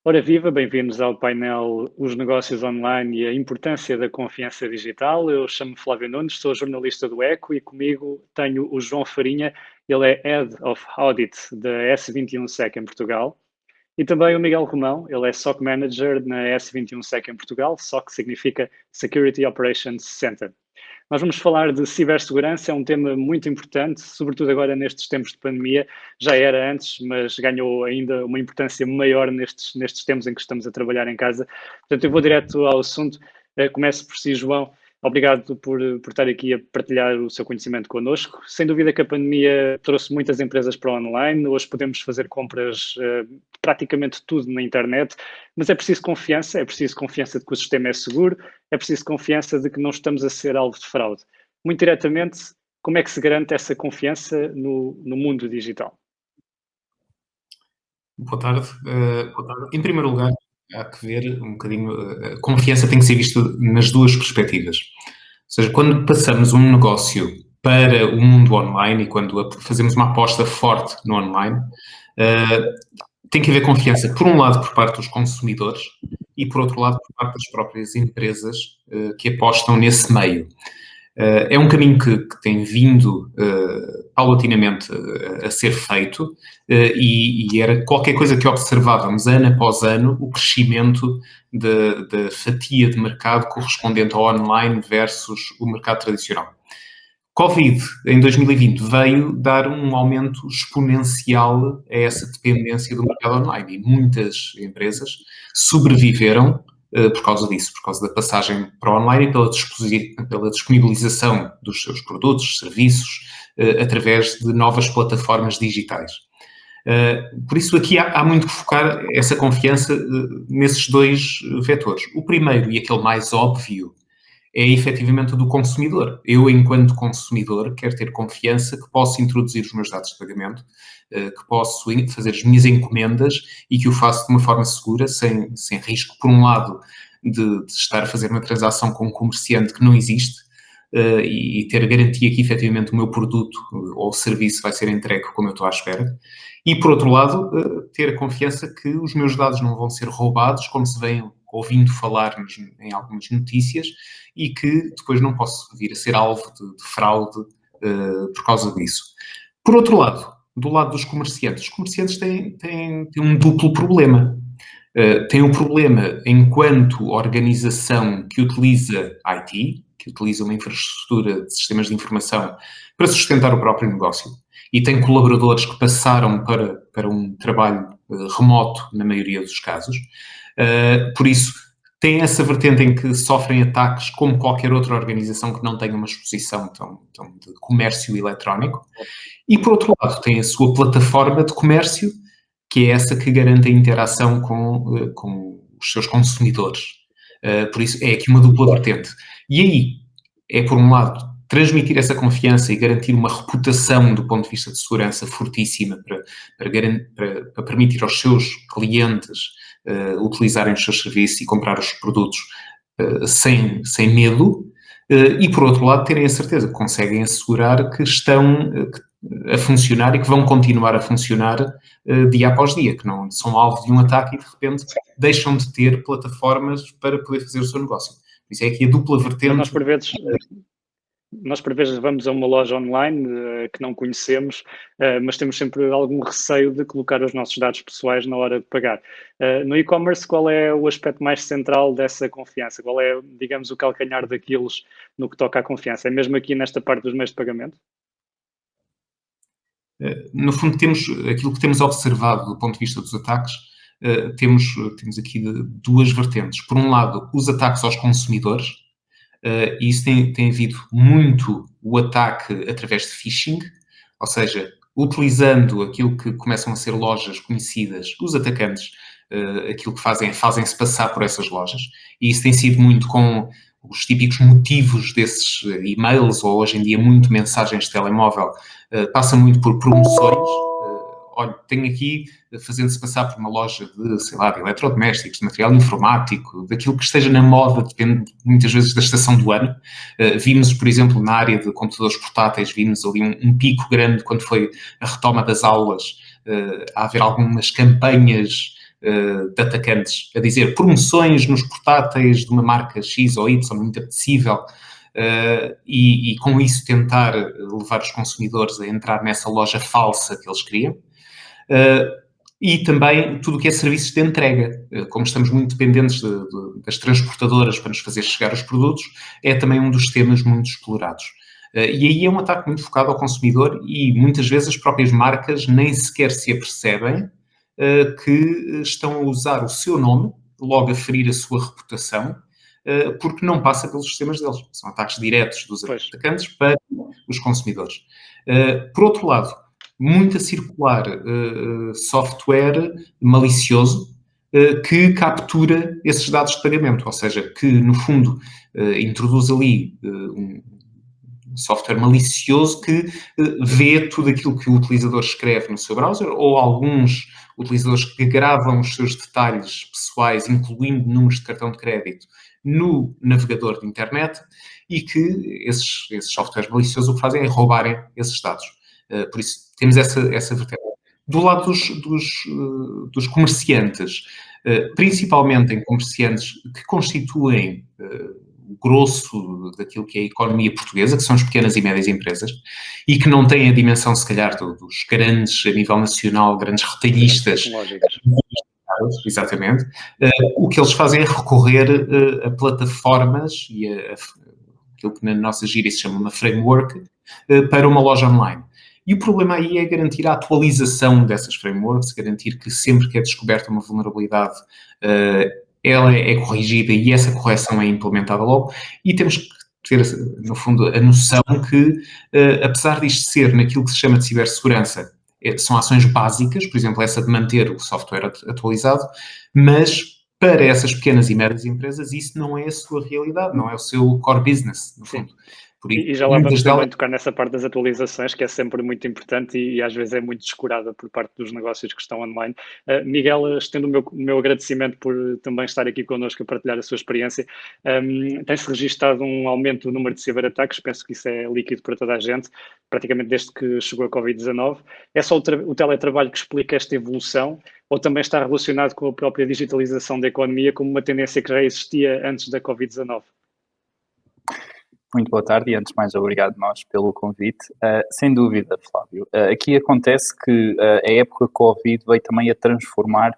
Ora viva, bem-vindos ao painel Os Negócios Online e a Importância da Confiança Digital. Eu chamo-me Flávio Nunes, sou jornalista do Eco e comigo tenho o João Farinha, ele é Head of Audit da S21Sec em Portugal. E também o Miguel Romão, ele é SOC Manager na S21Sec em Portugal, SOC significa Security Operations Center. Nós vamos falar de cibersegurança, é um tema muito importante, sobretudo agora nestes tempos de pandemia. Já era antes, mas ganhou ainda uma importância maior nestes tempos em que estamos a trabalhar em casa. Portanto, eu vou direto ao assunto. Começo por si, João. Obrigado por estar aqui a partilhar o seu conhecimento connosco. Sem dúvida que a pandemia trouxe muitas empresas para o online. Hoje podemos fazer compras praticamente tudo na internet, mas é preciso confiança de que o sistema é seguro, é preciso confiança de que não estamos a ser alvo de fraude. Muito diretamente, como é que se garante essa confiança no mundo digital? Boa tarde. Em primeiro lugar, há que ver um bocadinho, a confiança tem que ser vista nas duas perspectivas. Ou seja, quando passamos um negócio para o mundo online e quando fazemos uma aposta forte no online, tem que haver confiança, por um lado, por parte dos consumidores e, por outro lado, por parte das próprias empresas que apostam nesse meio. É um caminho que tem vindo paulatinamente a ser feito e era qualquer coisa que observávamos ano após ano, o crescimento da fatia de mercado correspondente ao online versus o mercado tradicional. Covid, em 2020, veio dar um aumento exponencial a essa dependência do mercado online e muitas empresas sobreviveram por causa disso, por causa da passagem para o online e pela disponibilização dos seus produtos, serviços, através de novas plataformas digitais. Por isso aqui há muito que focar essa confiança nesses dois vetores. O primeiro e aquele mais óbvio é efetivamente do consumidor. Eu, enquanto consumidor, quero ter confiança que posso introduzir os meus dados de pagamento, que posso fazer as minhas encomendas e que o faço de uma forma segura, sem risco, por um lado, de estar a fazer uma transação com um comerciante que não existe e ter a garantia que, efetivamente, o meu produto ou serviço vai ser entregue como eu estou à espera. E, por outro lado, ter a confiança que os meus dados não vão ser roubados, como se vem ouvindo falar em algumas notícias, e que depois não posso vir a ser alvo de fraude por causa disso. Por outro lado, do lado dos comerciantes, os comerciantes têm um duplo problema. Têm um problema enquanto organização que utiliza IT, que utiliza uma infraestrutura de sistemas de informação para sustentar o próprio negócio, e tem colaboradores que passaram para um trabalho remoto na maioria dos casos. Por isso, tem essa vertente em que sofrem ataques como qualquer outra organização que não tenha uma exposição tão de comércio eletrónico. E, por outro lado, tem a sua plataforma de comércio, que é essa que garante a interação com os seus consumidores. Por isso, é aqui uma dupla vertente. E aí, é por um lado, transmitir essa confiança e garantir uma reputação do ponto de vista de segurança fortíssima para permitir aos seus clientes utilizarem os seus serviços e comprar os produtos sem medo, e por outro lado terem a certeza que conseguem assegurar que estão a funcionar e que vão continuar a funcionar dia após dia, que não são alvo de um ataque e de repente deixam de ter plataformas para poder fazer o seu negócio. Isso é aqui a dupla vertente. Nós por vezes vamos a uma loja online que não conhecemos, mas temos sempre algum receio de colocar os nossos dados pessoais na hora de pagar. No e-commerce, qual é o aspecto mais central dessa confiança? Qual é, digamos, o calcanhar daqueles no que toca à confiança? É mesmo aqui nesta parte dos meios de pagamento? No fundo, temos aquilo que temos observado do ponto de vista dos ataques, temos aqui duas vertentes. Por um lado, os ataques aos consumidores, e isso tem havido muito o ataque através de phishing, ou seja, utilizando aquilo que começam a ser lojas conhecidas, os atacantes, aquilo que fazem-se passar por essas lojas, e isso tem sido muito com os típicos motivos desses e-mails, ou hoje em dia muito mensagens de telemóvel, passa muito por promoções. Olha, tenho aqui, fazendo-se passar por uma loja de, sei lá, de eletrodomésticos, de material informático, daquilo que esteja na moda, depende muitas vezes da estação do ano. Vimos, por exemplo, na área de computadores portáteis, vimos ali um pico grande quando foi a retoma das aulas, a haver algumas campanhas de atacantes a dizer promoções nos portáteis de uma marca X ou Y, muito apetecível, e com isso tentar levar os consumidores a entrar nessa loja falsa que eles criam. E também tudo o que é serviços de entrega. Como estamos muito dependentes das transportadoras para nos fazer chegar os produtos, é também um dos temas muito explorados. E aí é um ataque muito focado ao consumidor e muitas vezes as próprias marcas nem sequer se apercebem que estão a usar o seu nome, logo a ferir a sua reputação, porque não passa pelos sistemas deles. São ataques diretos dos atacantes para os consumidores. Por outro lado, muito a circular software malicioso que captura esses dados de pagamento, ou seja, que no fundo introduz ali um software malicioso que vê tudo aquilo que o utilizador escreve no seu browser, ou alguns utilizadores que gravam os seus detalhes pessoais, incluindo números de cartão de crédito, no navegador de internet, e que esses softwares maliciosos o que fazem é roubarem esses dados. Por isso, temos essa vertente. Do lado dos comerciantes, principalmente em comerciantes que constituem o grosso daquilo que é a economia portuguesa, que são as pequenas e médias empresas, e que não têm a dimensão, se calhar, dos grandes, a nível nacional, grandes retalhistas. Exatamente. O que eles fazem é recorrer a plataformas e aquilo que na nossa gíria se chama uma framework, para uma loja online. E o problema aí é garantir a atualização dessas frameworks, garantir que sempre que é descoberta uma vulnerabilidade, ela é corrigida e essa correção é implementada logo. E temos que ter, no fundo, a noção que, apesar disto ser naquilo que se chama de cibersegurança, são ações básicas, por exemplo, essa de manter o software atualizado, mas para essas pequenas e médias empresas isso não é a sua realidade, não é o seu core business, no fundo. E já lá vamos também tocar nessa parte das atualizações, que é sempre muito importante e às vezes é muito descurada por parte dos negócios que estão online. Miguel, estendo o meu agradecimento por também estar aqui connosco a partilhar a sua experiência. Tem-se registado um aumento do número de ciberataques, penso que isso é líquido para toda a gente, praticamente desde que chegou a Covid-19. É só o teletrabalho que explica esta evolução ou também está relacionado com a própria digitalização da economia como uma tendência que já existia antes da Covid-19? Muito boa tarde e antes de mais obrigado nós pelo convite. Sem dúvida, Flávio. Aqui acontece que a época Covid veio também a transformar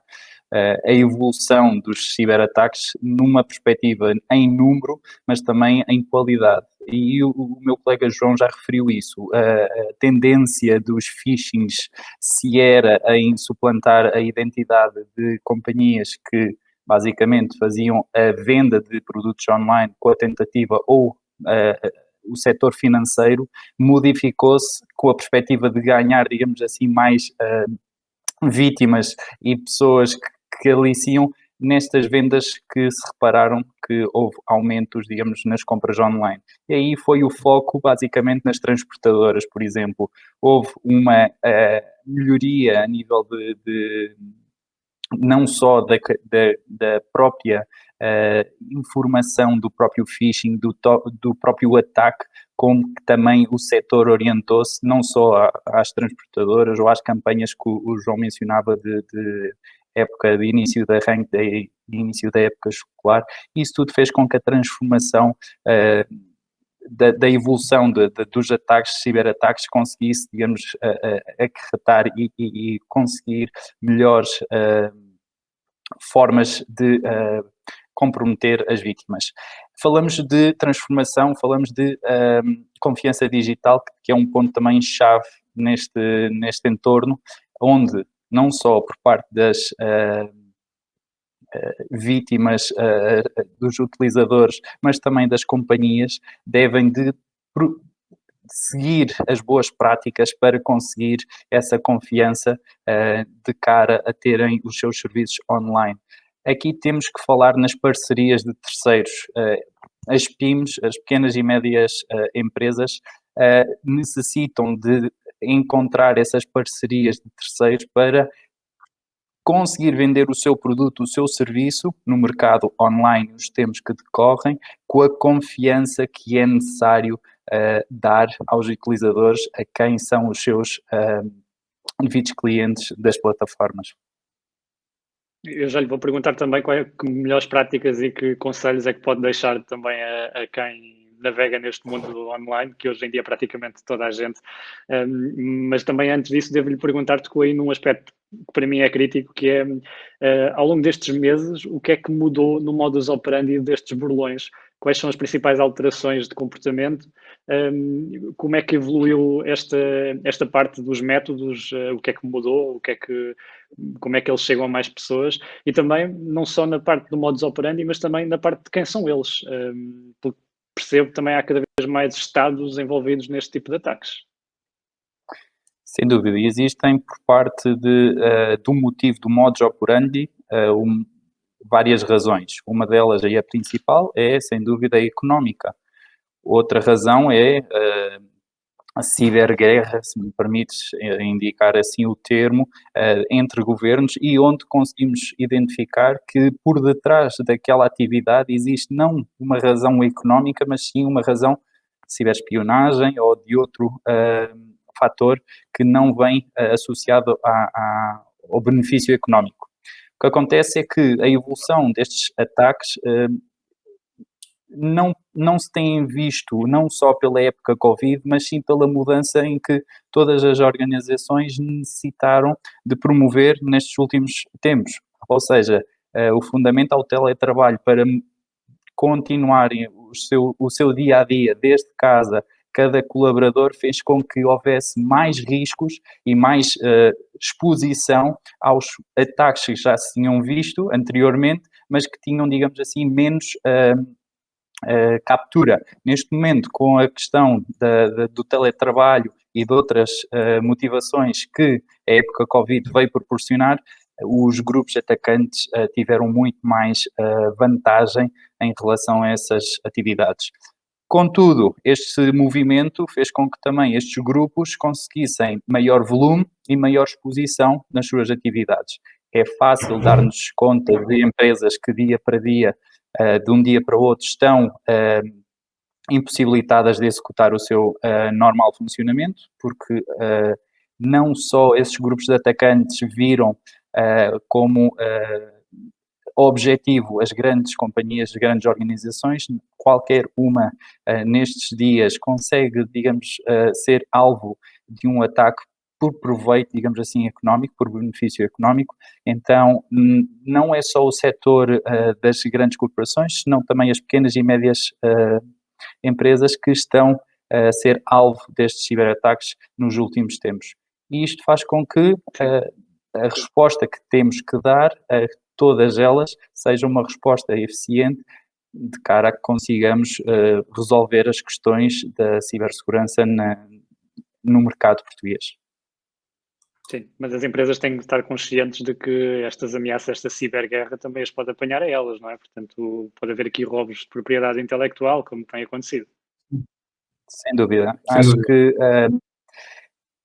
a evolução dos ciberataques numa perspectiva em número, mas também em qualidade. E o meu colega João já referiu isso. A tendência dos phishings se era em suplantar a identidade de companhias que basicamente faziam a venda de produtos online com a tentativa ou o setor financeiro modificou-se com a perspectiva de ganhar, digamos assim, mais vítimas e pessoas que aliciam nestas vendas que se repararam que houve aumentos, digamos, nas compras online. E aí foi o foco basicamente nas transportadoras, por exemplo. Houve uma melhoria a nível de não só da própria informação do próprio phishing, do próprio ataque, como que também o setor orientou-se não só às transportadoras ou às campanhas que o João mencionava de época de início da arranque, de início da época escolar. Isso tudo fez com que a transformação da evolução dos ataques, ciberataques, conseguisse, digamos, acarretar e conseguir melhores formas de comprometer as vítimas. Falamos de transformação, falamos de confiança digital, que é um ponto também chave neste entorno, onde não só por parte das vítimas, dos utilizadores, mas também das companhias, devem de seguir as boas práticas para conseguir essa confiança de cara a terem os seus serviços online. Aqui temos que falar nas parcerias de terceiros. As PIMs, as pequenas e médias empresas, necessitam de encontrar essas parcerias de terceiros para conseguir vender o seu produto, o seu serviço no mercado online nos tempos que decorrem, com a confiança que é necessário dar aos utilizadores, a quem são os seus devidos clientes das plataformas. Eu já lhe vou perguntar também que melhores práticas e que conselhos é que pode deixar também a quem navega neste mundo online, que hoje em dia praticamente toda a gente. Mas também antes disso, devo-lhe perguntar, tocou aí num aspecto que para mim é crítico, que é, ao longo destes meses, o que é que mudou no modus operandi destes burlões? Quais são as principais alterações de comportamento? Como é que evoluiu esta parte dos métodos? O que é que mudou? Como é que eles chegam a mais pessoas? E também, não só na parte do modus operandi, mas também na parte de quem são eles. Porque percebo que também há cada vez mais estados envolvidos neste tipo de ataques. Sem dúvida, e existem por parte do motivo do modus operandi várias razões. Uma delas, aí a principal, é sem dúvida a económica. Outra razão é a ciberguerra, se me permites indicar assim o termo, entre governos, e onde conseguimos identificar que por detrás daquela atividade existe não uma razão económica, mas sim uma razão de ciberespionagem ou de outro fator que não vem associado ao benefício económico. O que acontece é que a evolução destes ataques não se tem visto, não só pela época Covid, mas sim pela mudança em que todas as organizações necessitaram de promover nestes últimos tempos. Ou seja, o fundamento ao teletrabalho para continuarem o seu dia a dia desde casa, cada colaborador fez com que houvesse mais riscos e mais exposição aos ataques que já se tinham visto anteriormente, mas que tinham, digamos assim, menos captura. Neste momento, com a questão do teletrabalho e de outras motivações que a época Covid veio proporcionar, os grupos atacantes tiveram muito mais vantagem em relação a essas atividades. Contudo, este movimento fez com que também estes grupos conseguissem maior volume e maior exposição nas suas atividades. É fácil dar-nos conta de empresas que dia para dia, de um dia para o outro, estão impossibilitadas de executar o seu normal funcionamento, porque não só esses grupos de atacantes viram como objetivo as grandes companhias, as grandes organizações, qualquer uma nestes dias consegue, digamos, ser alvo de um ataque por proveito, digamos assim, económico, por benefício económico. Então, não é só o setor das grandes corporações, senão também as pequenas e médias empresas que estão a ser alvo destes ciberataques nos últimos tempos. E isto faz com que a resposta que temos que dar a todas elas seja uma resposta eficiente de cara a que consigamos resolver as questões da cibersegurança no mercado português. Sim, mas as empresas têm que estar conscientes de que estas ameaças, esta ciberguerra também as pode apanhar a elas, não é? Portanto, pode haver aqui roubos de propriedade intelectual, como tem acontecido. Sem dúvida. Sem Acho dúvida. que,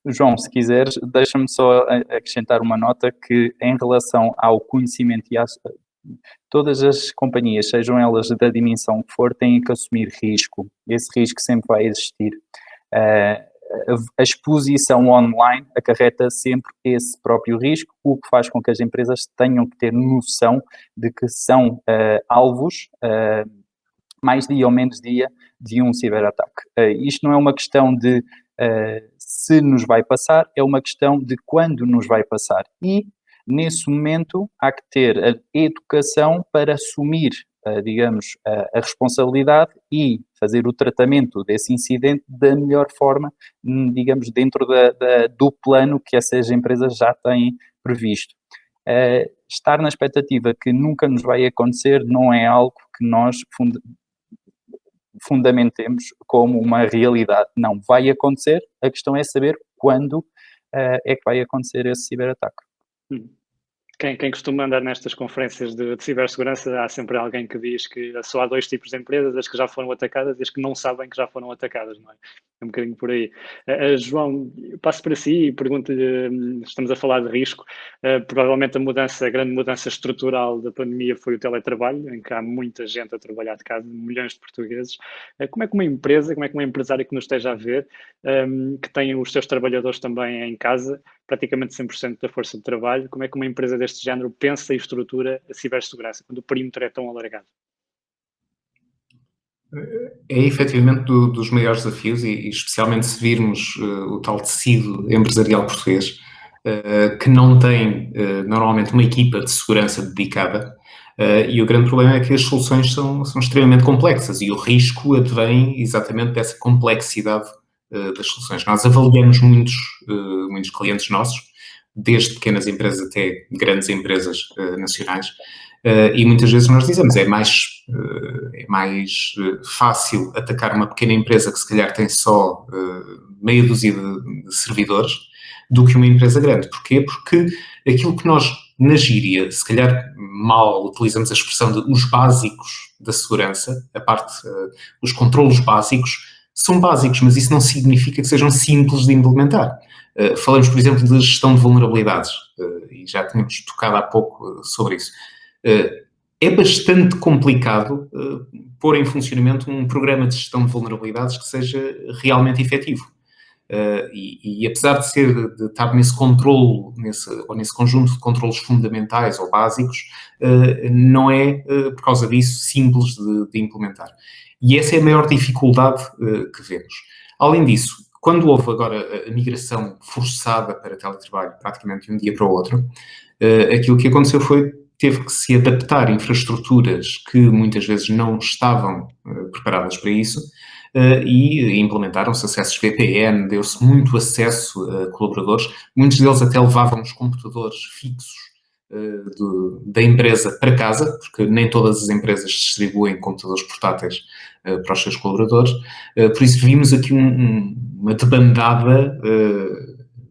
João, se quiseres, deixa-me só acrescentar uma nota que em relação ao conhecimento e todas as companhias, sejam elas da dimensão que for, têm que assumir risco. Esse risco sempre vai existir. A exposição online acarreta sempre esse próprio risco, o que faz com que as empresas tenham que ter noção de que são alvos, mais dia ou menos dia, de um ciberataque. Isto não é uma questão de se nos vai passar, é uma questão de quando nos vai passar. E, nesse momento, há que ter a educação para assumir, digamos, a responsabilidade e fazer o tratamento desse incidente da melhor forma, digamos, dentro do plano que essas empresas já têm previsto. Estar na expectativa que nunca nos vai acontecer não é algo que nós fundamentemos como uma realidade. Não vai acontecer, a questão é saber quando é que vai acontecer esse ciberataque. Quem costuma andar nestas conferências de cibersegurança, há sempre alguém que diz que só há dois tipos de empresas, as que já foram atacadas e as que não sabem que já foram atacadas, não é? É um bocadinho por aí. João, passo para si e pergunto-lhe, estamos a falar de risco, provavelmente a grande mudança estrutural da pandemia foi o teletrabalho, em que há muita gente a trabalhar de casa, milhões de portugueses. Como é que uma empresa, como é que uma empresária que nos esteja a ver, que tem os seus trabalhadores também em casa, praticamente 100% da força de trabalho. Como é que uma empresa deste género pensa e estrutura a cibersegurança, quando o perímetro é tão alargado? É efetivamente dos maiores desafios e especialmente se virmos o tal tecido empresarial português, que não tem normalmente uma equipa de segurança dedicada, e o grande problema é que as soluções são extremamente complexas e o risco advém exatamente dessa complexidade das soluções. Nós avaliamos muitos clientes nossos, desde pequenas empresas até grandes empresas nacionais, e muitas vezes nós dizemos é mais fácil atacar uma pequena empresa que se calhar tem só meia dúzia de servidores do que uma empresa grande. Porquê? Porque aquilo que nós, na gíria, se calhar mal utilizamos a expressão de os básicos da segurança, os controlos básicos, são básicos, mas isso não significa que sejam simples de implementar. Falamos, por exemplo, de gestão de vulnerabilidades, e já tínhamos tocado há pouco sobre isso. É bastante complicado pôr em funcionamento um programa de gestão de vulnerabilidades que seja realmente efetivo. E apesar de estar nesse controle, nesse conjunto de controlos fundamentais ou básicos, não é, por causa disso, simples de implementar. E essa é a maior dificuldade que vemos. Além disso, quando houve agora a migração forçada para teletrabalho, praticamente de um dia para o outro, aquilo que aconteceu teve que se adaptar infraestruturas que muitas vezes não estavam preparadas para isso, e implementaram-se acessos VPN, deu-se muito acesso a colaboradores, muitos deles até levavam os computadores fixos da empresa para casa, porque nem todas as empresas distribuem computadores portáteis para os seus colaboradores, por isso vimos aqui uma debandada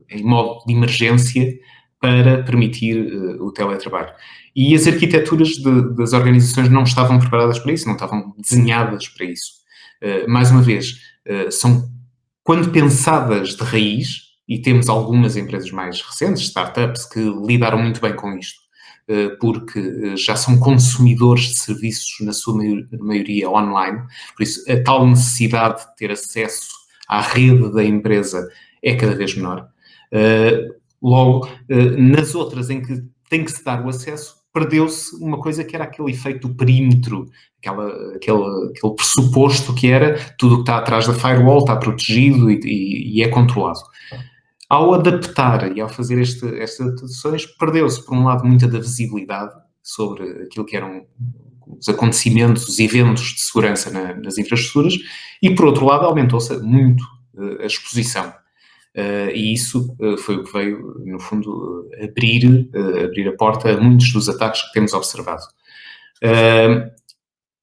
em modo de emergência para permitir o teletrabalho. E as arquiteturas das organizações não estavam preparadas para isso, não estavam desenhadas para isso. Mais uma vez, são, quando pensadas de raiz, e temos algumas empresas mais recentes, startups, que lidaram muito bem com isto, porque já são consumidores de serviços, na sua maioria online, por isso a tal necessidade de ter acesso à rede da empresa é cada vez menor. Logo, nas outras em que tem que se dar o acesso, perdeu-se uma coisa que era aquele efeito do perímetro, aquele pressuposto que era tudo o que está atrás da firewall está protegido e é controlado. Ao adaptar e ao fazer estas adaptações, perdeu-se, por um lado, muita da visibilidade sobre aquilo que eram os acontecimentos, os eventos de segurança nas infraestruturas, e, por outro lado, aumentou-se muito a exposição. E isso foi o que veio, no fundo, abrir a porta a muitos dos ataques que temos observado.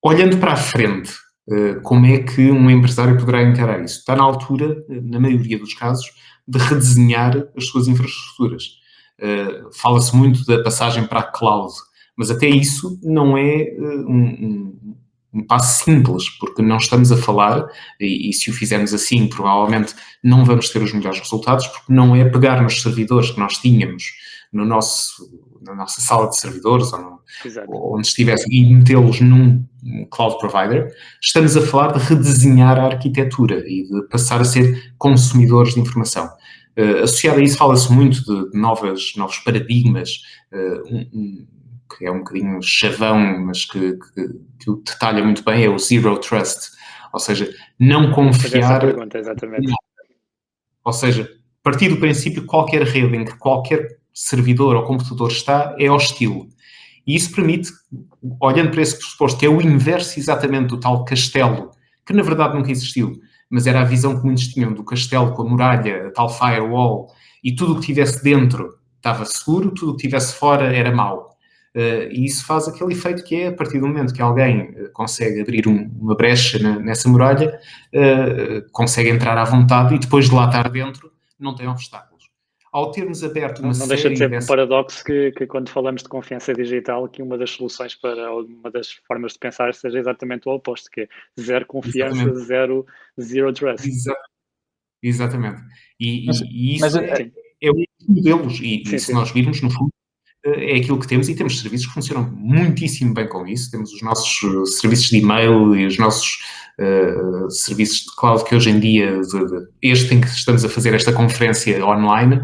Olhando para a frente, como é que um empresário poderá encarar isso? Está na altura, na maioria dos casos, de redesenhar as suas infraestruturas. Fala-se muito da passagem para a cloud, mas até isso não é um passo simples, porque não estamos a falar, e se o fizermos assim, provavelmente não vamos ter os melhores resultados, porque não é pegar nos servidores que nós tínhamos na nossa sala de servidores, ou onde estivesse, e metê-los num cloud provider. Estamos a falar de redesenhar a arquitetura e de passar a ser consumidores de informação. Associado a isso, fala-se muito de novos paradigmas, que é um bocadinho chavão, mas que o detalha muito bem, é o Zero Trust. Ou seja, não confiar... Essa pergunta, exatamente. Ou seja, partir do princípio que qualquer rede em que qualquer servidor ou computador está é hostil. E isso permite, olhando para esse pressuposto, que é o inverso exatamente do tal castelo, que na verdade nunca existiu, mas era a visão que muitos tinham do castelo com a muralha, a tal firewall, e tudo o que tivesse dentro estava seguro, tudo o que tivesse fora era mau. E isso faz aquele efeito que é, a partir do momento que alguém consegue abrir uma brecha nessa muralha, consegue entrar à vontade e depois de lá estar dentro não tem obstáculos. Ao termos aberto uma série... Não deixa de ser um paradoxo que quando falamos de confiança digital, que uma das soluções ou uma das formas de pensar seja exatamente o oposto, que é zero confiança, zero trust. Exatamente. E isso é um modelos, e se nós virmos, no fundo, é aquilo que temos, e temos serviços que funcionam muitíssimo bem com isso. Temos os nossos serviços de e-mail e os nossos serviços de cloud que hoje em dia, este em que estamos a fazer esta conferência online,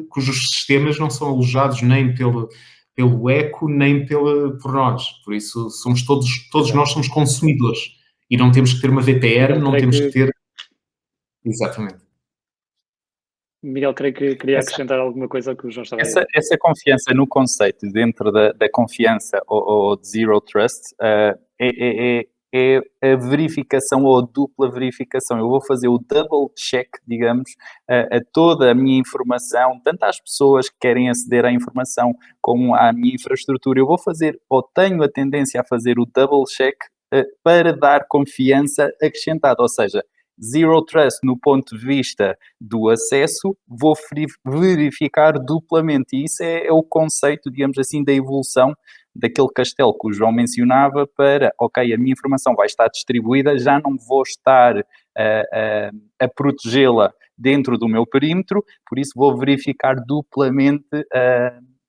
cujos sistemas não são alojados nem pelo Eco, nem por nós. Por isso, somos todos nós somos consumidores. E não temos que ter uma VPN, não temos que ter... Exatamente. Miguel, creio que queria acrescentar alguma coisa ao que o João estava a dizer. Essa confiança no conceito, dentro da confiança ou de Zero Trust, é a verificação ou a dupla verificação. Eu vou fazer o double check, digamos, a toda a minha informação, tanto às pessoas que querem aceder à informação como à minha infraestrutura. Eu vou fazer, ou tenho a tendência a fazer o double check para dar confiança acrescentada, ou seja, Zero Trust no ponto de vista do acesso, vou verificar duplamente. E isso é o conceito, digamos assim, da evolução daquele castelo que o João mencionava para, ok, a minha informação vai estar distribuída, já não vou estar a protegê-la dentro do meu perímetro, por isso vou verificar duplamente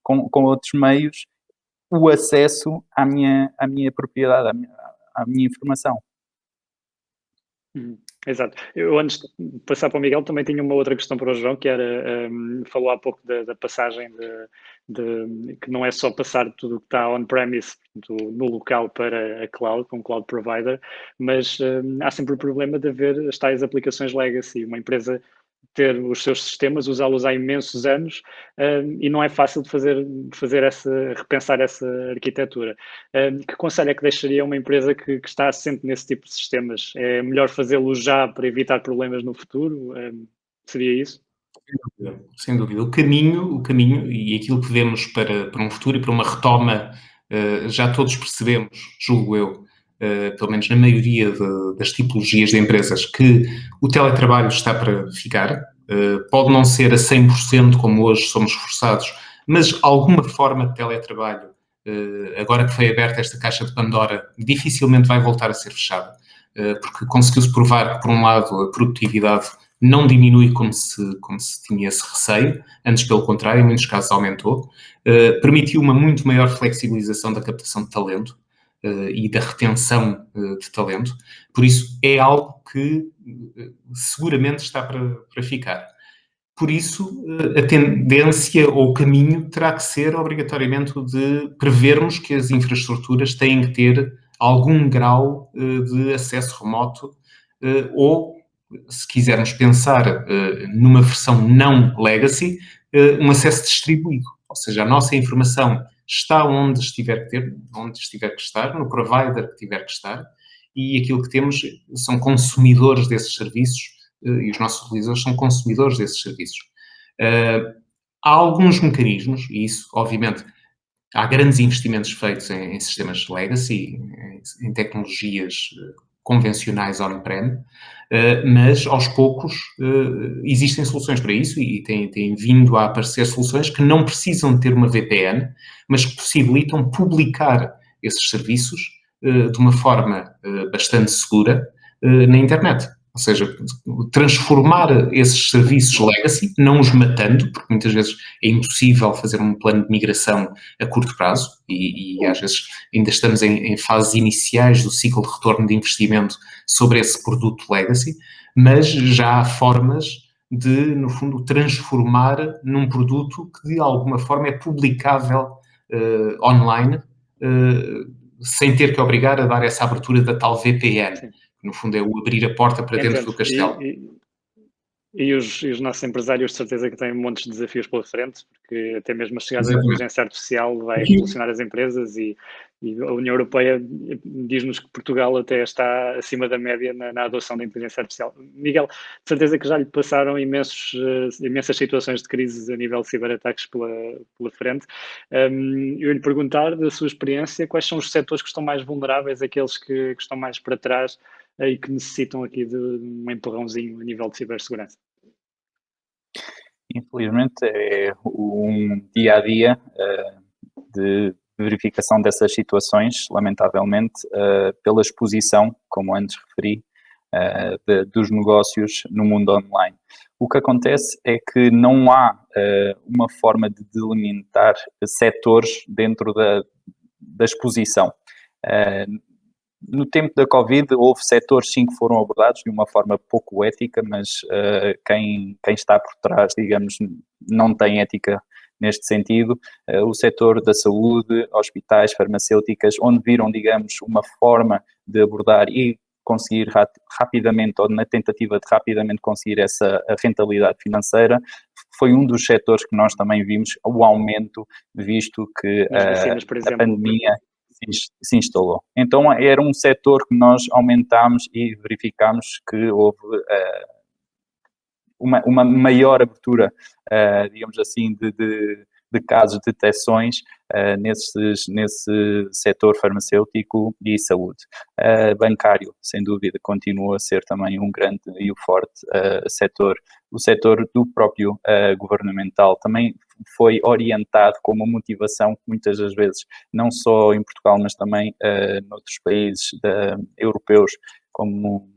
com outros meios o acesso à minha propriedade, à minha informação. Exato. Eu, antes de passar para o Miguel, também tinha uma outra questão para o João, que era, falou há pouco da passagem que não é só passar tudo o que está on-premise no local para a cloud, com cloud provider, mas há sempre o problema de haver as tais aplicações legacy. Uma empresa ter os seus sistemas, usá-los há imensos anos, e não é fácil de repensar essa arquitetura. Que conselho é que deixaria uma empresa que está assente nesse tipo de sistemas? É melhor fazê-lo já para evitar problemas no futuro? Seria isso? Sem dúvida. O caminho e aquilo que vemos para um futuro e para uma retoma, já todos percebemos, julgo eu, pelo menos na maioria das tipologias de empresas, que o teletrabalho está para ficar. Pode não ser a 100% como hoje somos forçados, mas alguma forma de teletrabalho, agora que foi aberta esta caixa de Pandora, dificilmente vai voltar a ser fechada, porque conseguiu-se provar que, por um lado, a produtividade não diminui como se tinha esse receio, antes pelo contrário, em muitos casos aumentou, permitiu uma muito maior flexibilização da captação de talento e da retenção de talento, por isso é algo que seguramente está para ficar. Por isso, a tendência ou o caminho terá que ser, obrigatoriamente, de prevermos que as infraestruturas têm que ter algum grau de acesso remoto ou, se quisermos pensar numa versão não legacy, um acesso distribuído. Ou seja, a nossa informação está onde estiver que estar, no provider que tiver que estar, e aquilo que temos são consumidores desses serviços e os nossos utilizadores são consumidores desses serviços. Há alguns mecanismos, e isso, obviamente, há grandes investimentos feitos em sistemas legacy, em tecnologias convencionais on-prem, mas aos poucos existem soluções para isso e têm vindo a aparecer soluções que não precisam ter uma VPN, mas que possibilitam publicar esses serviços de uma forma bastante segura na internet. Ou seja, transformar esses serviços legacy, não os matando, porque muitas vezes é impossível fazer um plano de migração a curto prazo e às vezes ainda estamos em fases iniciais do ciclo de retorno de investimento sobre esse produto legacy, mas já há formas de, no fundo, transformar num produto que de alguma forma é publicável online, sem ter que obrigar a dar essa abertura da tal VPN. Sim. No fundo, é o abrir a porta para dentro do castelo. E os nossos empresários, de certeza, que têm montes de desafios pela frente, porque até mesmo a chegada da inteligência artificial vai revolucionar as empresas e a União Europeia diz-nos que Portugal até está acima da média na adoção da inteligência artificial. Miguel, de certeza que já lhe passaram imensas situações de crise a nível de ciberataques pela frente. Eu lhe perguntar, da sua experiência, quais são os setores que estão mais vulneráveis, aqueles que estão mais para trás e que necessitam aqui de um empurrãozinho a nível de cibersegurança? Infelizmente é um dia-a-dia de verificação dessas situações, lamentavelmente, pela exposição, como antes referi, dos negócios no mundo online. O que acontece é que não há uma forma de delimitar setores dentro da exposição. no tempo da Covid houve setores sim que foram abordados de uma forma pouco ética, mas quem está por trás, digamos, não tem ética neste sentido. O setor da saúde, hospitais, farmacêuticas, onde viram, digamos, uma forma de abordar e conseguir rapidamente, ou na tentativa de rapidamente conseguir essa rentabilidade financeira, foi um dos setores que nós também vimos o aumento, visto que vacinas, por a exemplo, pandemia se instalou. Então era um setor que nós aumentámos e verificámos que houve uma maior abertura, digamos assim, de casos de detecções nesse setor farmacêutico e saúde. Bancário, sem dúvida, continua a ser também um grande e um forte setor. O setor do próprio governamental também foi orientado com uma motivação que muitas das vezes, não só em Portugal, mas também noutros países europeus, como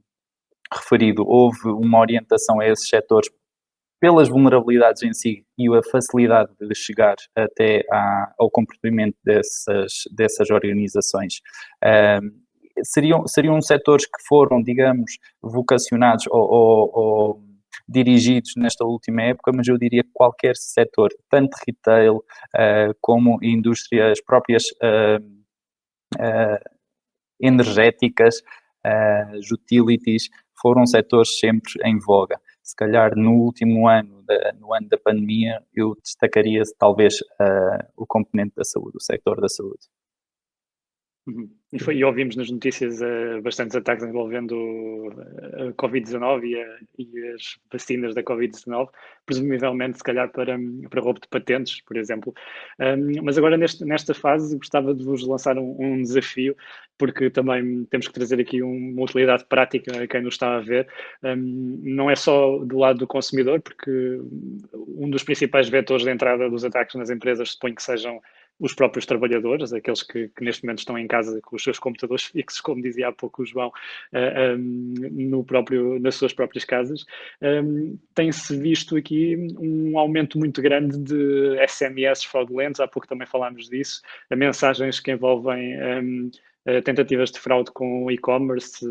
referido, houve uma orientação a esses setores pelas vulnerabilidades em si e a facilidade de chegar até ao comportamento dessas organizações. Seriam setores que foram, digamos, vocacionados ou dirigidos nesta última época, mas eu diria que qualquer setor, tanto retail como indústrias próprias energéticas, as utilities, foram setores sempre em voga. Se calhar no último ano, no ano da pandemia, eu destacaria talvez o componente da saúde, o sector da saúde. E ouvimos nas notícias bastantes ataques envolvendo a Covid-19 e as vacinas da Covid-19, presumivelmente, se calhar, para roubo de patentes, por exemplo. Mas agora, nesta fase, gostava de vos lançar um desafio, porque também temos que trazer aqui uma utilidade prática a quem nos está a ver. Não é só do lado do consumidor, porque um dos principais vetores de entrada dos ataques nas empresas suponho que sejam os próprios trabalhadores, aqueles que neste momento estão em casa com os seus computadores fixos, como dizia há pouco o João, nas suas próprias casas. Tem-se visto aqui um aumento muito grande de SMS fraudulentos, há pouco também falámos disso, mensagens que envolvem tentativas de fraude com e-commerce,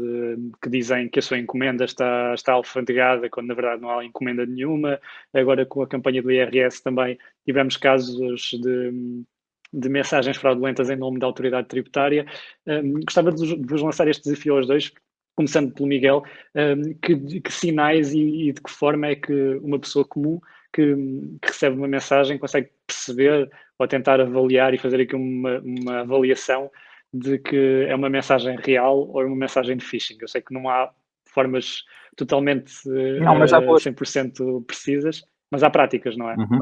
que dizem que a sua encomenda está alfandegáda, quando na verdade não há encomenda nenhuma. Agora com a campanha do IRS também tivemos casos de mensagens fraudulentas em nome da autoridade tributária. Gostava de vos lançar este desafio aos dois, começando pelo Miguel. Que sinais e de que forma é que uma pessoa comum que recebe uma mensagem consegue perceber ou tentar avaliar e fazer aqui uma avaliação de que é uma mensagem real ou é uma mensagem de phishing? Eu sei que não há formas totalmente Não, mas 100% precisas, mas há práticas, não é? Uhum.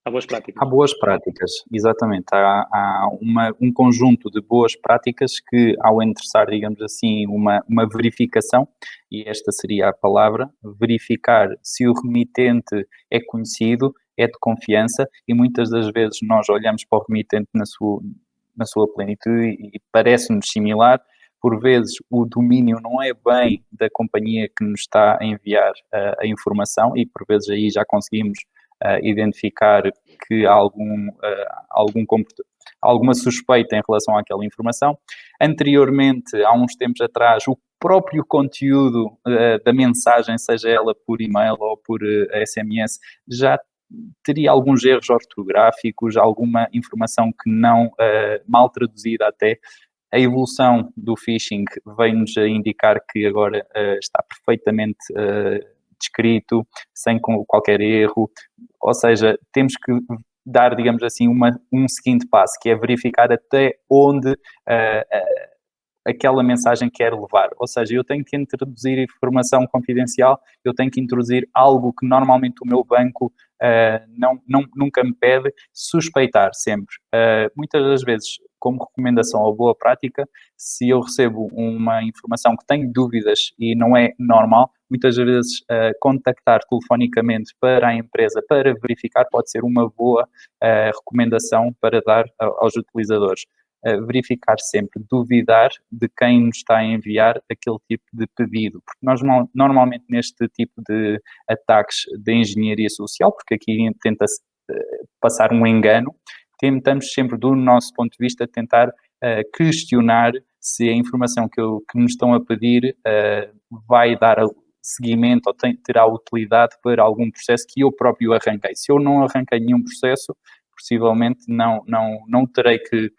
Há boas práticas. Há boas práticas, exatamente. Há um conjunto de boas práticas que, ao interessar, digamos assim, uma verificação, e esta seria a palavra, verificar se o remitente é conhecido, é de confiança, e muitas das vezes nós olhamos para o remitente na sua plenitude e parece-nos similar. Por vezes o domínio não é bem da companhia que nos está a enviar a informação e por vezes aí já conseguimos identificar que há alguma suspeita em relação àquela informação. Anteriormente, há uns tempos atrás, o próprio conteúdo da mensagem, seja ela por e-mail ou por SMS, já teria alguns erros ortográficos, alguma informação que não, mal traduzida até. A evolução do phishing vem-nos a indicar que agora está perfeitamente descrito, sem qualquer erro, ou seja, temos que dar, digamos assim, um seguinte passo, que é verificar até onde aquela mensagem quer levar, ou seja, eu tenho que introduzir informação confidencial, eu tenho que introduzir algo que normalmente o meu banco nunca me pede, suspeitar sempre. Muitas das vezes, como recomendação ou boa prática, se eu recebo uma informação que tenho dúvidas e não é normal, muitas vezes contactar telefonicamente para a empresa para verificar pode ser uma boa recomendação para dar aos utilizadores. Verificar sempre, duvidar de quem nos está a enviar aquele tipo de pedido, porque nós normalmente neste tipo de ataques de engenharia social, porque aqui tenta-se passar um engano, tentamos sempre do nosso ponto de vista tentar questionar se a informação que me estão a pedir vai dar seguimento ou terá utilidade para algum processo que eu próprio arranquei. Se eu não arranquei nenhum processo, possivelmente não terei que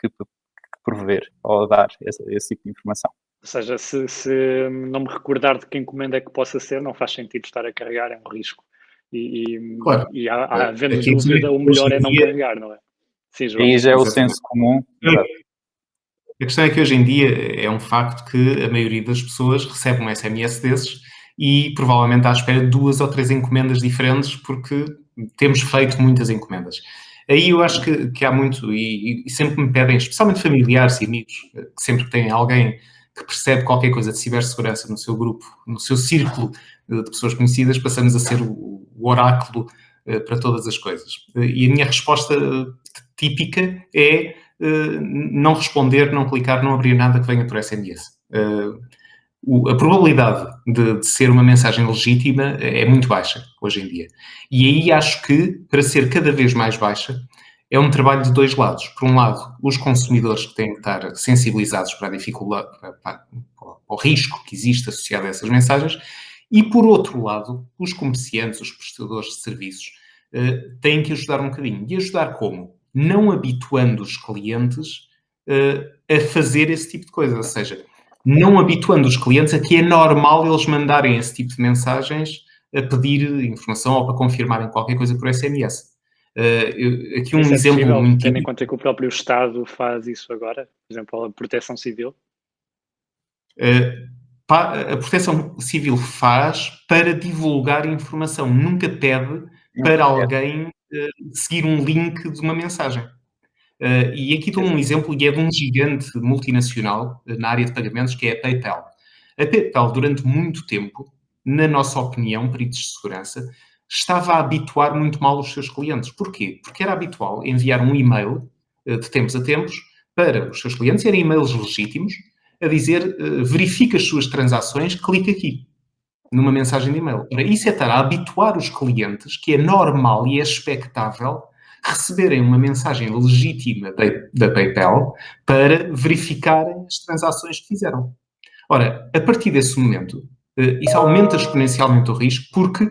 prover ou dar esse tipo de informação. Ou seja, se não me recordar de que encomenda é que possa ser, não faz sentido estar a carregar, é um risco. Claro. E havendo Aqui, dúvida, o melhor é não dia, carregar, não é? Sim, João. Aí já é o Exatamente. senso comum. Exato. A questão é que hoje em dia é um facto que a maioria das pessoas recebe um SMS desses e provavelmente está à espera de 2 ou 3 encomendas diferentes porque temos feito muitas encomendas. Aí eu acho que há muito, e sempre me pedem, especialmente familiares e amigos, que sempre que têm alguém que percebe qualquer coisa de cibersegurança no seu grupo, no seu círculo de pessoas conhecidas, passamos a ser o oráculo para todas as coisas. E a minha resposta típica é não responder, não clicar, não abrir nada que venha por SMS. A probabilidade de ser uma mensagem legítima é muito baixa hoje em dia. E aí acho que, para ser cada vez mais baixa, é um trabalho de 2 lados. Por um lado, os consumidores que têm que estar sensibilizados para a dificuldade, para o risco que existe associado a essas mensagens, e por outro lado, os comerciantes, os prestadores de serviços, têm que ajudar um bocadinho. E ajudar como? Não habituando os clientes a fazer esse tipo de coisa. Ou seja, não habituando os clientes a que é normal eles mandarem esse tipo de mensagens a pedir informação ou para confirmarem qualquer coisa por SMS. Aqui um Isso é exemplo possível, muito tendo em típico. conta que o próprio Estado faz isso agora, por exemplo, a Proteção Civil. A Proteção Civil faz para divulgar informação, nunca pede para alguém seguir um link de uma mensagem. E aqui dou um exemplo, e é de um gigante multinacional na área de pagamentos, que é a PayPal. A PayPal, durante muito tempo, na nossa opinião, peritos de segurança, estava a habituar muito mal os seus clientes. Porquê? Porque era habitual enviar um e-mail, de tempos a tempos, para os seus clientes, e eram e-mails legítimos, a dizer, verifica as suas transações, clica aqui, numa mensagem de e-mail. Ora, isso é estar a habituar os clientes, que é normal e é expectável, receberem uma mensagem legítima da PayPal para verificarem as transações que fizeram. Ora, a partir desse momento, isso aumenta exponencialmente o risco porque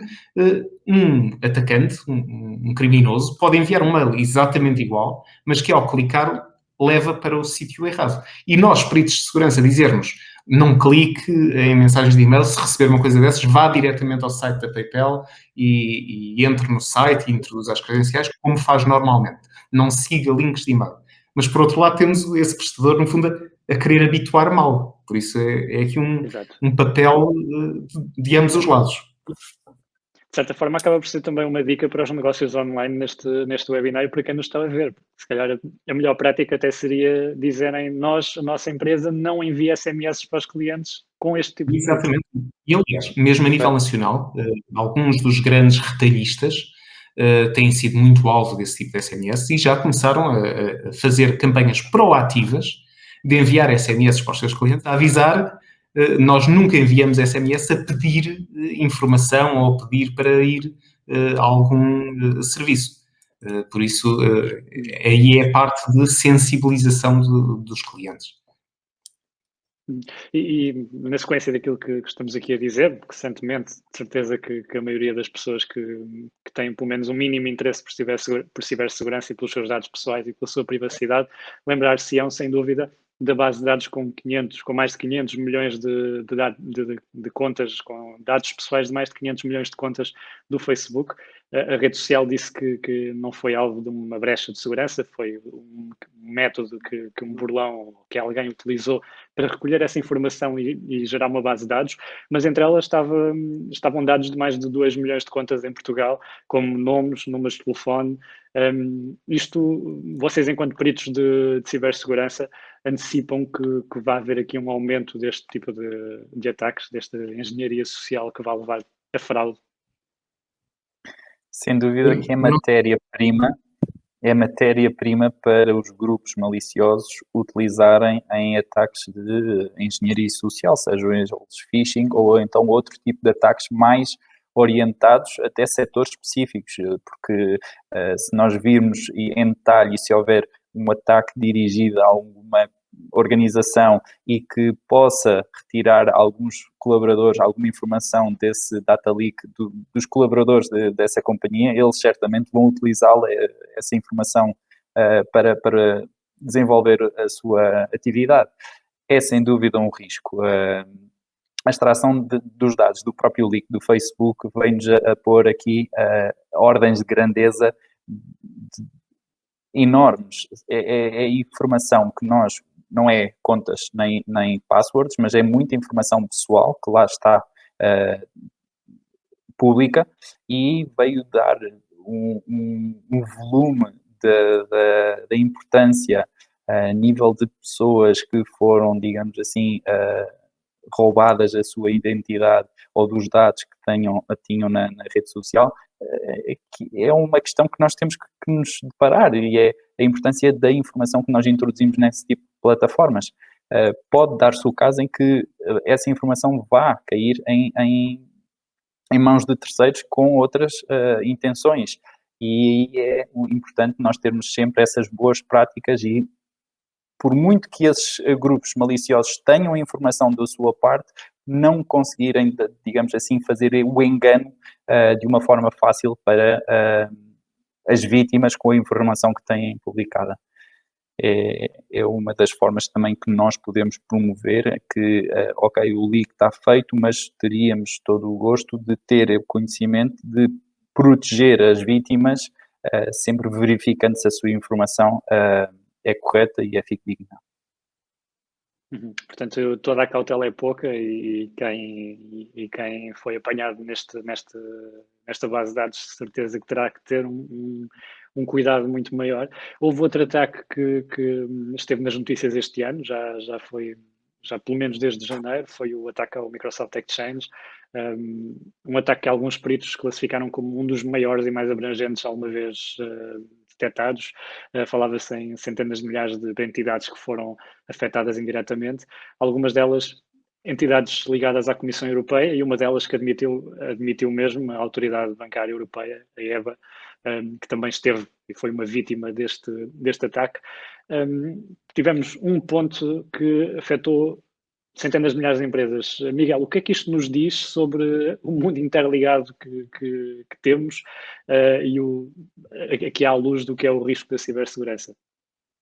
um atacante, um criminoso, pode enviar um mail exatamente igual, mas que ao clicar leva para o sítio errado. E nós, peritos de segurança, dizermos não clique em mensagens de e-mail, se receber uma coisa dessas, vá diretamente ao site da PayPal e entre no site e introduza as credenciais, como faz normalmente. Não siga links de e-mail. Mas, por outro lado, temos esse prestador, no fundo, a querer habituar mal. Por isso é aqui um papel de ambos os lados. De certa forma, acaba por ser também uma dica para os negócios online neste webinar para quem nos está a ver. Se calhar a melhor prática até seria dizerem a nossa empresa não envia SMS para os clientes com este tipo de coisa. Exatamente. E, aliás, mesmo a nível nacional, alguns dos grandes retalhistas têm sido muito alvo desse tipo de SMS e já começaram a fazer campanhas proativas de enviar SMS para os seus clientes, a avisar. Nós nunca enviamos SMS a pedir informação ou a pedir para ir a algum serviço. Por isso, aí é a parte de sensibilização dos clientes. E na sequência daquilo que estamos aqui a dizer, que recentemente, de certeza que a maioria das pessoas que têm pelo menos um mínimo interesse por cibersegurança e pelos seus dados pessoais e pela sua privacidade, lembrar-se-ão, sem dúvida, da base de dados com mais de 500 milhões de contas, com dados pessoais de mais de 500 milhões de contas do Facebook. A rede social disse que não foi alvo de uma brecha de segurança, foi um método que um burlão, que alguém utilizou para recolher essa informação e gerar uma base de dados, mas entre elas estavam dados de mais de 2 milhões de contas em Portugal, como nomes, números de telefone. Isto, vocês enquanto peritos de cibersegurança, antecipam que vai haver aqui um aumento deste tipo de ataques, desta engenharia social que vai levar a fraude? Sem dúvida que é matéria-prima para os grupos maliciosos utilizarem em ataques de engenharia social, sejam eles phishing ou então outro tipo de ataques mais orientados até setores específicos, porque se nós virmos em detalhe, se houver um ataque dirigido a organização e que possa retirar alguns colaboradores, alguma informação desse data leak dos colaboradores dessa companhia, eles certamente vão utilizá-la, essa informação, para desenvolver a sua atividade. É sem dúvida um risco. A extração dos dados do próprio leak do Facebook vem-nos a pôr aqui ordens de grandeza enormes. É informação que nós, não é contas nem passwords, mas é muita informação pessoal que lá está pública, e veio dar um volume da importância a nível de pessoas que foram, digamos assim, roubadas a sua identidade ou dos dados que tinham na rede social, que é uma questão que nós temos que nos deparar, e é a importância da informação que nós introduzimos nesse tipo de plataformas. Pode dar-se o caso em que essa informação vá cair em mãos de terceiros com outras intenções, e é importante nós termos sempre essas boas práticas, e por muito que esses grupos maliciosos tenham informação da sua parte, não conseguirem, digamos assim, fazer o engano de uma forma fácil para as vítimas com a informação que têm publicada. É uma das formas também que nós podemos promover, que, ok, o leak está feito, mas teríamos todo o gosto de ter o conhecimento de proteger as vítimas, sempre verificando se a sua informação é correta e é fidedigna. Portanto, toda a cautela é pouca, e quem foi apanhado nesta base de dados, de certeza que terá que ter um cuidado muito maior. Houve outro ataque que esteve nas notícias este ano, já pelo menos desde janeiro, foi o ataque ao Microsoft Exchange, um ataque que alguns peritos classificaram como um dos maiores e mais abrangentes alguma vez detectados. Falava-se em centenas de milhares de entidades que foram afetadas indiretamente, algumas delas entidades ligadas à Comissão Europeia, e uma delas que admitiu mesmo, a Autoridade Bancária Europeia, a EBA, que também esteve e foi uma vítima deste ataque. Tivemos um ponto que afetou centenas de milhares de empresas. Miguel, o que é que isto nos diz sobre o mundo interligado que temos aqui à luz do que é o risco da cibersegurança? O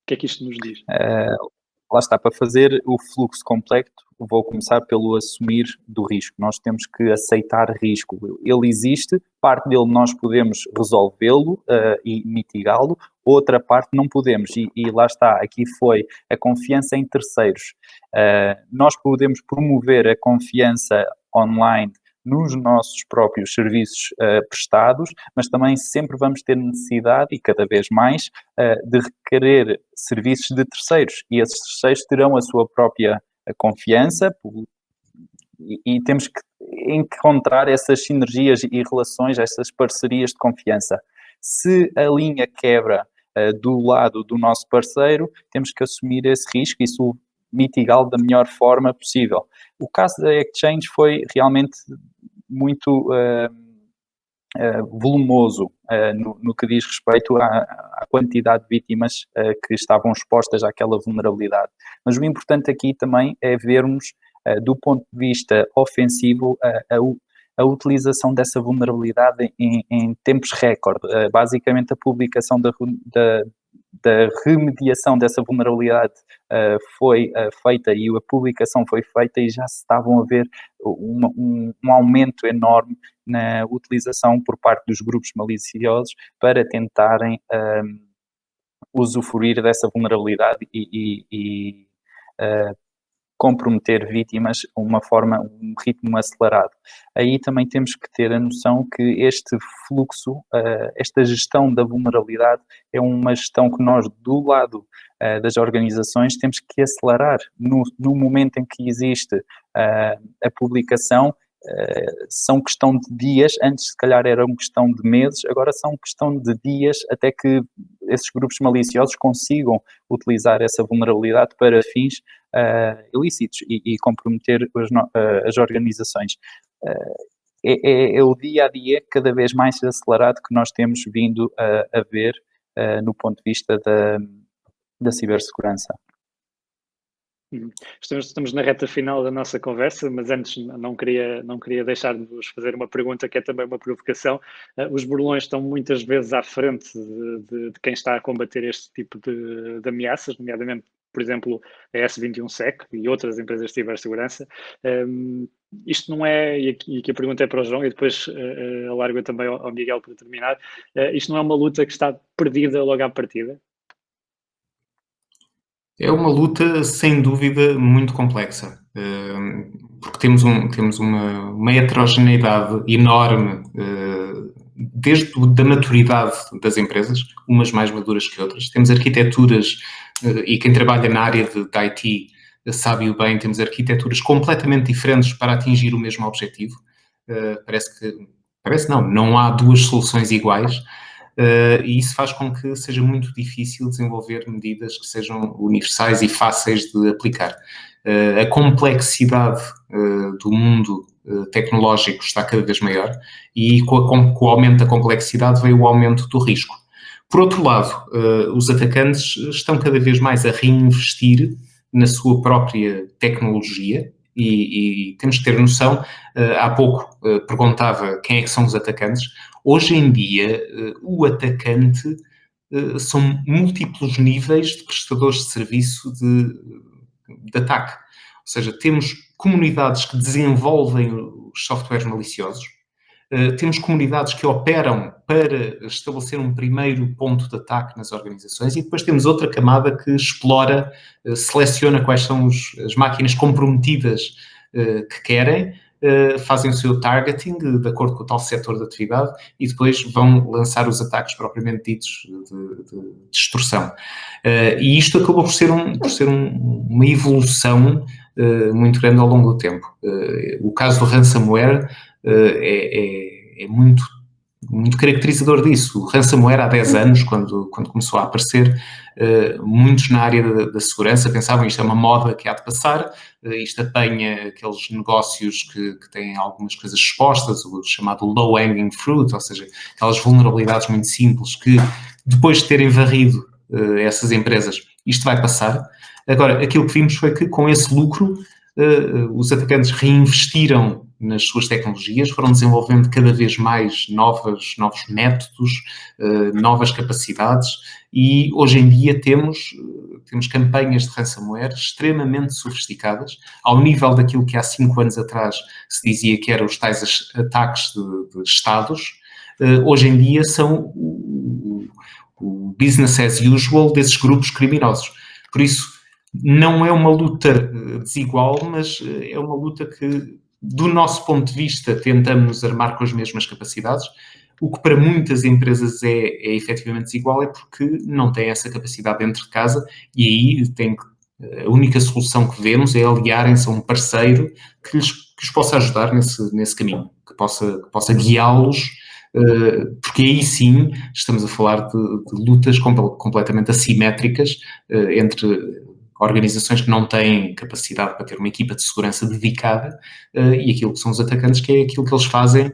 que é que isto nos diz? Lá está, para fazer o fluxo completo, vou começar pelo assumir do risco. Nós temos que aceitar risco. Ele existe, parte dele nós podemos resolvê-lo e mitigá-lo, outra parte não podemos. E lá está, aqui foi a confiança em terceiros. Nós podemos promover a confiança online nos nossos próprios serviços prestados, mas também sempre vamos ter necessidade, e cada vez mais, de requerer serviços de terceiros, e esses terceiros terão a sua própria confiança, e temos que encontrar essas sinergias e relações, essas parcerias de confiança. Se a linha quebra do lado do nosso parceiro, temos que assumir esse risco e mitigá-lo da melhor forma possível. O caso da Exchange foi realmente muito volumoso no que diz respeito à quantidade de vítimas que estavam expostas àquela vulnerabilidade. Mas o importante aqui também é vermos, do ponto de vista ofensivo, a utilização dessa vulnerabilidade em tempos recorde. Basicamente, a publicação da remediação dessa vulnerabilidade foi feita, e a publicação foi feita, e já se estavam a ver um aumento enorme na utilização por parte dos grupos maliciosos para tentarem usufruir dessa vulnerabilidade e comprometer vítimas a um ritmo acelerado. Aí também temos que ter a noção que este fluxo, esta gestão da vulnerabilidade é uma gestão que nós, do lado das organizações, temos que acelerar. No momento em que existe a publicação, são questão de dias, antes se calhar era uma questão de meses, agora são questão de dias até que esses grupos maliciosos consigam utilizar essa vulnerabilidade para fins ilícitos e comprometer as organizações. É o dia a dia cada vez mais acelerado que nós temos vindo a ver no ponto de vista da cibersegurança. Estamos na reta final da nossa conversa, mas antes não queria deixar de vos fazer uma pergunta que é também uma provocação. Os burlões estão muitas vezes à frente de quem está a combater este tipo de ameaças, nomeadamente, por exemplo, a S21Sec e outras empresas de cibersegurança. Isto não é, e aqui a pergunta é para o João, e depois alargo também ao Miguel para terminar, isto não é uma luta que está perdida logo à partida? É uma luta, sem dúvida, muito complexa, porque temos uma heterogeneidade enorme, desde da maturidade das empresas, umas mais maduras que outras. Temos arquiteturas, e quem trabalha na área de IT sabe-o bem, temos arquiteturas completamente diferentes para atingir o mesmo objetivo. Não há duas soluções iguais. E isso faz com que seja muito difícil desenvolver medidas que sejam universais e fáceis de aplicar. A complexidade do mundo tecnológico está cada vez maior e com o aumento da complexidade veio o aumento do risco. Por outro lado, os atacantes estão cada vez mais a reinvestir na sua própria tecnologia e temos que ter noção, há pouco perguntava quem é que são os atacantes. Hoje em dia, o atacante são múltiplos níveis de prestadores de serviço de ataque. Ou seja, temos comunidades que desenvolvem os softwares maliciosos, temos comunidades que operam para estabelecer um primeiro ponto de ataque nas organizações e depois temos outra camada que explora, seleciona quais são as máquinas comprometidas que querem, fazem o seu targeting de acordo com o tal setor de atividade e depois vão lançar os ataques propriamente ditos de extorsão. E isto acabou por ser uma evolução muito grande ao longo do tempo. O caso do ransomware é muito caracterizador disso. O ransomware há 10 anos, quando começou a aparecer, muitos na área da segurança pensavam isto é uma moda que há de passar, isto apanha aqueles negócios que têm algumas coisas expostas, o chamado low hanging fruit, ou seja, aquelas vulnerabilidades muito simples que depois de terem varrido essas empresas, isto vai passar. Agora, aquilo que vimos foi que com esse lucro os atacantes reinvestiram nas suas tecnologias, foram desenvolvendo cada vez mais novos métodos, novas capacidades e hoje em dia temos campanhas de ransomware extremamente sofisticadas, ao nível daquilo que há 5 anos atrás se dizia que eram os tais ataques de Estados, hoje em dia são o business as usual desses grupos criminosos. Por isso, não é uma luta desigual, mas é uma luta que, do nosso ponto de vista, tentamos nos armar com as mesmas capacidades. O que para muitas empresas é efetivamente desigual é porque não têm essa capacidade dentro de casa e aí a única solução que vemos é aliarem-se a um parceiro que os possa ajudar nesse caminho, que possa guiá-los, porque aí sim estamos a falar de lutas completamente assimétricas entre organizações que não têm capacidade para ter uma equipa de segurança dedicada e aquilo que são os atacantes, que é aquilo que eles fazem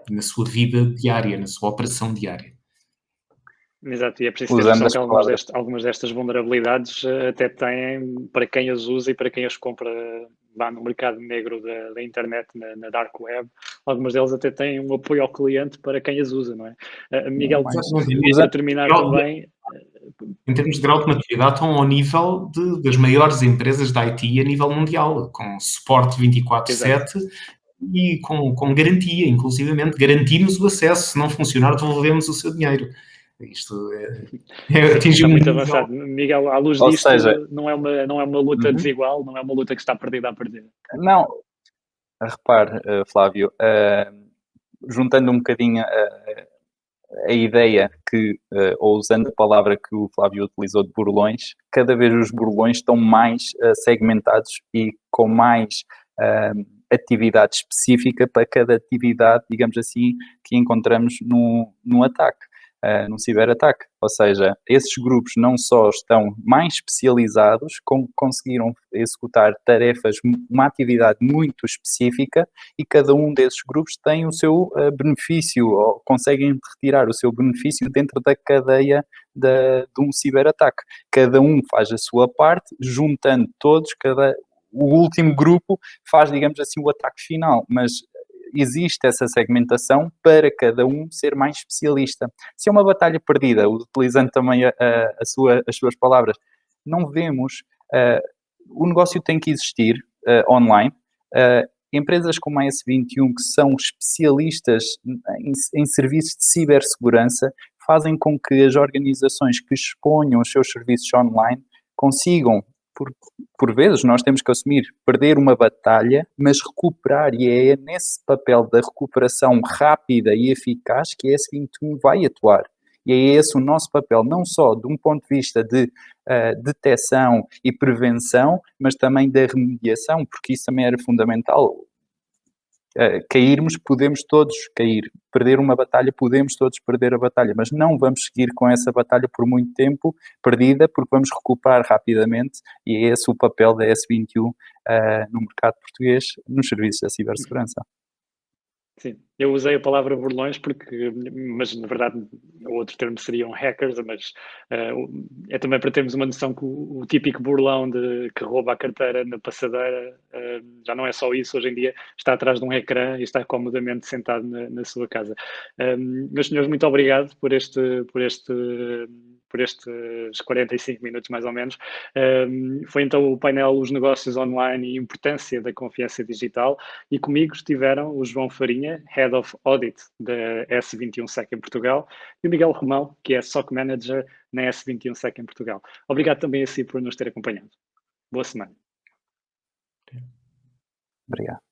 na sua vida diária, na sua operação diária. Exato, e é preciso ter noção que algumas destas vulnerabilidades até têm, para quem as usa e para quem as compra no mercado negro da internet, na dark web, algumas delas até têm um apoio ao cliente para quem as usa, não é? Miguel, para terminar também... Em termos de grau de maturidade, estão ao nível das maiores empresas da IT a nível mundial, com suporte 24/7 e com garantia, inclusivamente, garantimos o acesso, se não funcionar, devolvemos o seu dinheiro. Isto está muito avançado. Miguel, à luz disto, não é uma luta desigual, não é uma luta que está perdida a perder. Não, repare, Flávio, juntando um bocadinho a ideia que, ou usando a palavra que o Flávio utilizou de burlões, cada vez os burlões estão mais segmentados e com mais atividade específica para cada atividade, digamos assim, que encontramos no ataque. num ciberataque. Ou seja, esses grupos não só estão mais especializados, como conseguiram executar tarefas, uma atividade muito específica, e cada um desses grupos tem o seu benefício, ou conseguem retirar o seu benefício dentro da cadeia de um ciberataque. Cada um faz a sua parte, juntando todos, o último grupo faz, digamos assim, o ataque final, mas existe essa segmentação para cada um ser mais especialista. Se é uma batalha perdida, utilizando também as suas palavras, não vemos, o negócio tem que existir online. Empresas como a S21, que são especialistas em serviços de cibersegurança, fazem com que as organizações que exponham os seus serviços online consigam, por vezes, nós temos que assumir, perder uma batalha, mas recuperar, e é nesse papel da recuperação rápida e eficaz que a S21 vai atuar. E é esse o nosso papel, não só de um ponto de vista de detecção e prevenção, mas também da remediação, porque isso também era fundamental. Cairmos, podemos todos cair. Perder uma batalha, podemos todos perder a batalha, mas não vamos seguir com essa batalha por muito tempo perdida, porque vamos recuperar rapidamente, e é esse o papel da S21 no mercado português, nos serviços da cibersegurança. Sim, eu usei a palavra burlões mas na verdade o outro termo seriam hackers, mas é também para termos uma noção que o típico burlão que rouba a carteira na passadeira já não é só isso, hoje em dia está atrás de um ecrã e está comodamente sentado na sua casa. Meus senhores, muito obrigado por estes 45 minutos mais ou menos. Foi então o painel Os Negócios Online e a Importância da Confiança Digital, e comigo estiveram o João Farinha, Head of Audit da S21 SEC em Portugal, e o Miguel Romão, que é SOC Manager na S21 SEC em Portugal. Obrigado também a si por nos ter acompanhado. Boa semana. Obrigado.